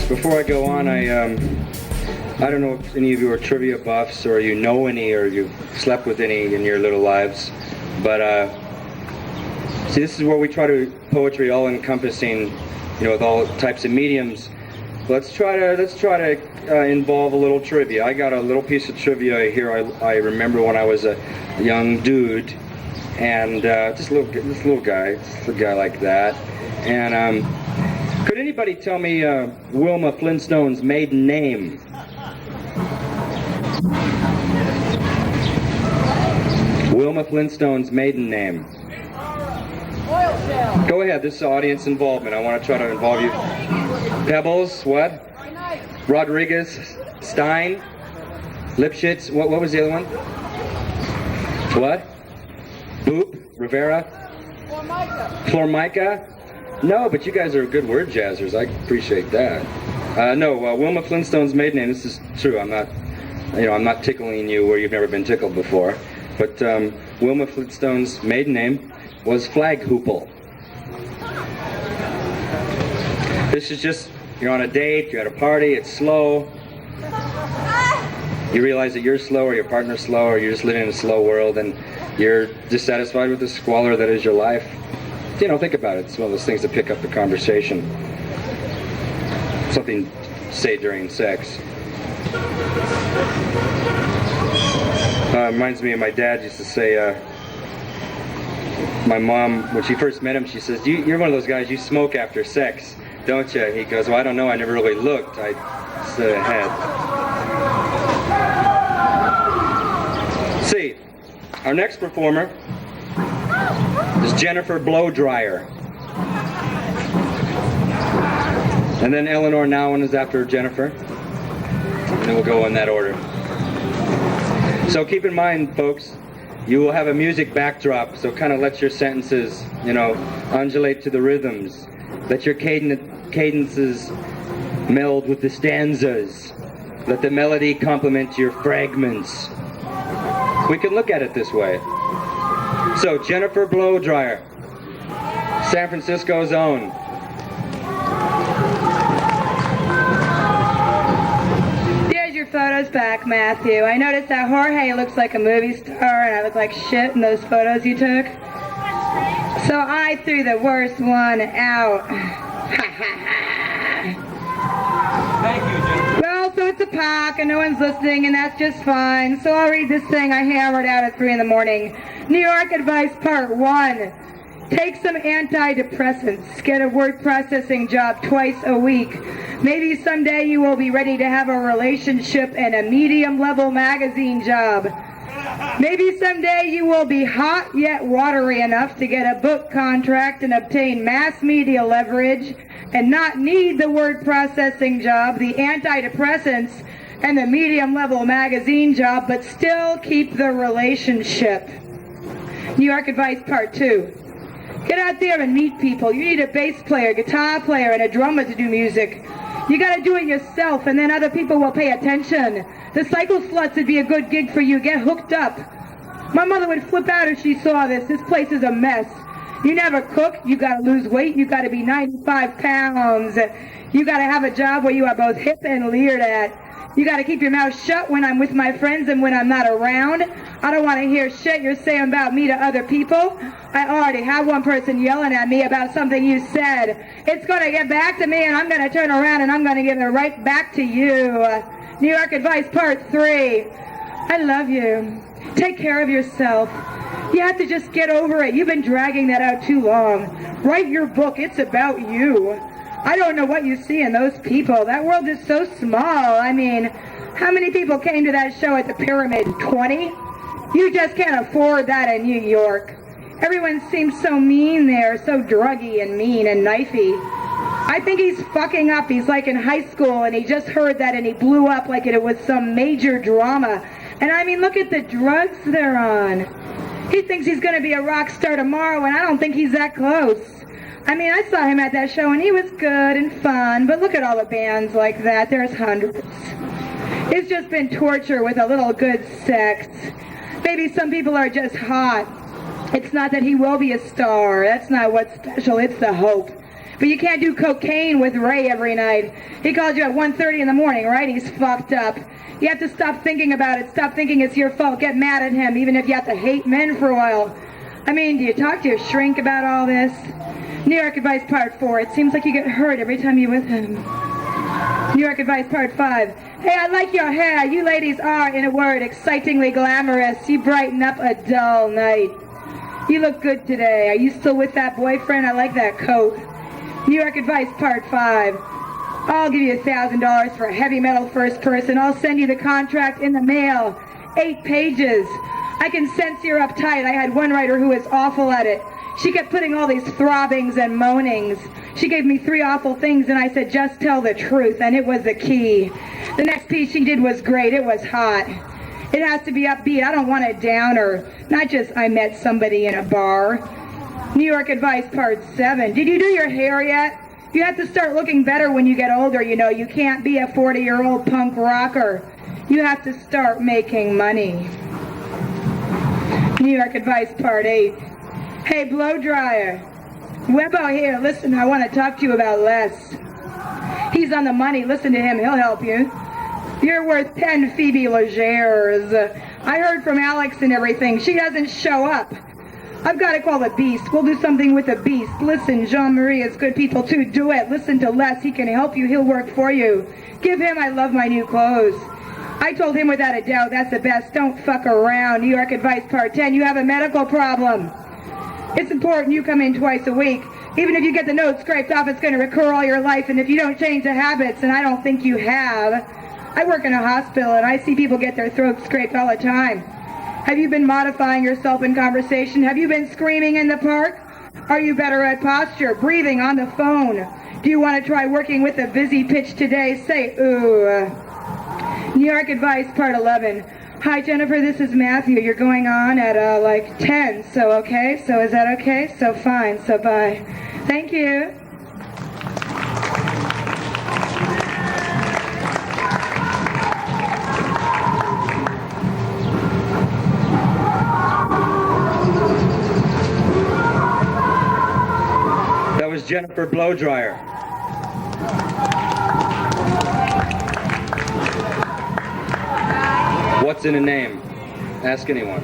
Before I go on, I don't know if any of you are trivia buffs or you know any or you've slept with any in your little lives, but see, this is where we try to poetry all encompassing, with all types of mediums. Let's try to involve a little trivia. I got a little piece of trivia here. I remember when I was a young dude, and just a little guy like that, and could anybody tell me Wilma Flintstone's maiden name? Wilma Flintstone's maiden name. Go ahead, this is audience involvement. I want to try to involve you. Pebbles, what? Rodriguez, Stein, Lipschitz, what was the other one? What? Boop, Rivera? Flormica? No, but you guys are good word jazzers. I appreciate that. No, Wilma Flintstone's maiden name, this is true. I'm not tickling you where you've never been tickled before. But Wilma Flintstone's maiden name was Flaghoople. This is just, you're on a date, you're at a party, it's slow. You realize that you're slow or your partner's slow or you're just living in a slow world and you're dissatisfied with the squalor that is your life. Think about it. It's one of those things to pick up the conversation. Something to say during sex. Reminds me of my dad used to say, my mom, when she first met him, she says, you're one of those guys, you smoke after sex, don't you? He goes, well, I don't know, I never really looked. I said I had. See, our next performer is Jennifer Blowdrier. And then Eleanor Nowen is after Jennifer. And then we'll go in that order. So keep in mind, folks, you will have a music backdrop, so kind of let your sentences, undulate to the rhythms. Let your cadences meld with the stanzas. Let the melody complement your fragments. We can look at it this way. So, Jennifer Blowdrier, San Francisco's own. There's your photos back, Matthew. I noticed that Jorge looks like a movie star and I look like shit in those photos you took. So I threw the worst one out. Thank you, Jennifer. Well, so it's a pack and no one's listening and that's just fine. So I'll read this thing I hammered out at 3 in the morning. New York Advice Part 1. Take some antidepressants. Get a word processing job twice a week. Maybe someday you will be ready to have a relationship and a medium-level magazine job. Maybe someday you will be hot yet watery enough to get a book contract and obtain mass media leverage and not need the word processing job, the antidepressants, and the medium-level magazine job, but still keep the relationship. New York Advice Part 2. Get out there and meet people. You need a bass player, guitar player, and a drummer to do music. You gotta do it yourself, and then other people will pay attention. The cycle sluts would be a good gig for you. Get hooked up. My mother would flip out if she saw this. This place is a mess. You never cook. You gotta lose weight. You gotta be 95 pounds. You gotta have a job where you are both hip and leered at. You gotta keep your mouth shut when I'm with my friends and when I'm not around. I don't want to hear shit you're saying about me to other people. I already have one person yelling at me about something you said. It's gonna get back to me and I'm gonna turn around and I'm gonna give it right back to you. New York Advice Part 3. I love you. Take care of yourself. You have to just get over it. You've been dragging that out too long. Write your book. It's about you. I don't know what you see in those people. That world is so small. I mean, how many people came to that show at the Pyramid? 20? You just can't afford that in New York. Everyone seems so mean there, so druggy and mean and knifey. I think he's fucking up. He's like in high school and he just heard that and he blew up like it was some major drama. And I mean, look at the drugs they're on. He thinks he's going to be a rock star tomorrow and I don't think he's that close. I mean, I saw him at that show and he was good and fun, but look at all the bands like that. There's hundreds. It's just been torture with a little good sex. Maybe some people are just hot. It's not that he will be a star. That's not what's special. It's the hope. But you can't do cocaine with Ray every night. He calls you at 1:30 in the morning, right? He's fucked up. You have to stop thinking about it. Stop thinking it's your fault. Get mad at him, even if you have to hate men for a while. I mean, do you talk to your shrink about all this? New York Advice Part 4. It seems like you get hurt every time you're with him. New York Advice Part 5. Hey, I like your hair. You ladies are, in a word, excitingly glamorous. You brighten up a dull night. You look good today. Are you still with that boyfriend? I like that coat. New York Advice Part 5. I'll give you $1,000 for a heavy metal first person. I'll send you the contract in the mail. 8 pages. I can sense you're uptight. I had one writer who was awful at it. She kept putting all these throbbings and moanings. She gave me 3 awful things, and I said, just tell the truth, and it was the key. The next piece she did was great. It was hot. It has to be upbeat. I don't want a downer. Not just, I met somebody in a bar. New York Advice Part 7. Did you do your hair yet? You have to start looking better when you get older, you know. You can't be a 40-year-old punk rocker. You have to start making money. New York Advice Part 8. Hey, Blowdryer. Webbo here. Listen, I want to talk to you about Les. He's on the money. Listen to him. He'll help you. You're worth 10 Phoebe Legers. I heard from Alex and everything. She doesn't show up. I've got to call the beast. We'll do something with the beast. Listen, Jean-Marie is good people too. Do it. Listen to Les. He can help you. He'll work for you. Give him I love my new clothes. I told him without a doubt that's the best. Don't fuck around. New York Advice Part 10. You have a medical problem. It's important you come in twice a week. Even if you get the nose scraped off, it's going to recur all your life. And if you don't change the habits, and I don't think you have. I work in a hospital and I see people get their throats scraped all the time. Have you been modifying yourself in conversation? Have you been screaming in the park? Are you better at posture, breathing on the phone? Do you want to try working with a busy pitch today? Say, ooh. New York Advice Part 11. Hi, Jennifer, this is Matthew. You're going on at like 10, so okay? So is that okay? So fine, so bye. Thank you. That was Jennifer Blowdrier. What's in a name? Ask anyone.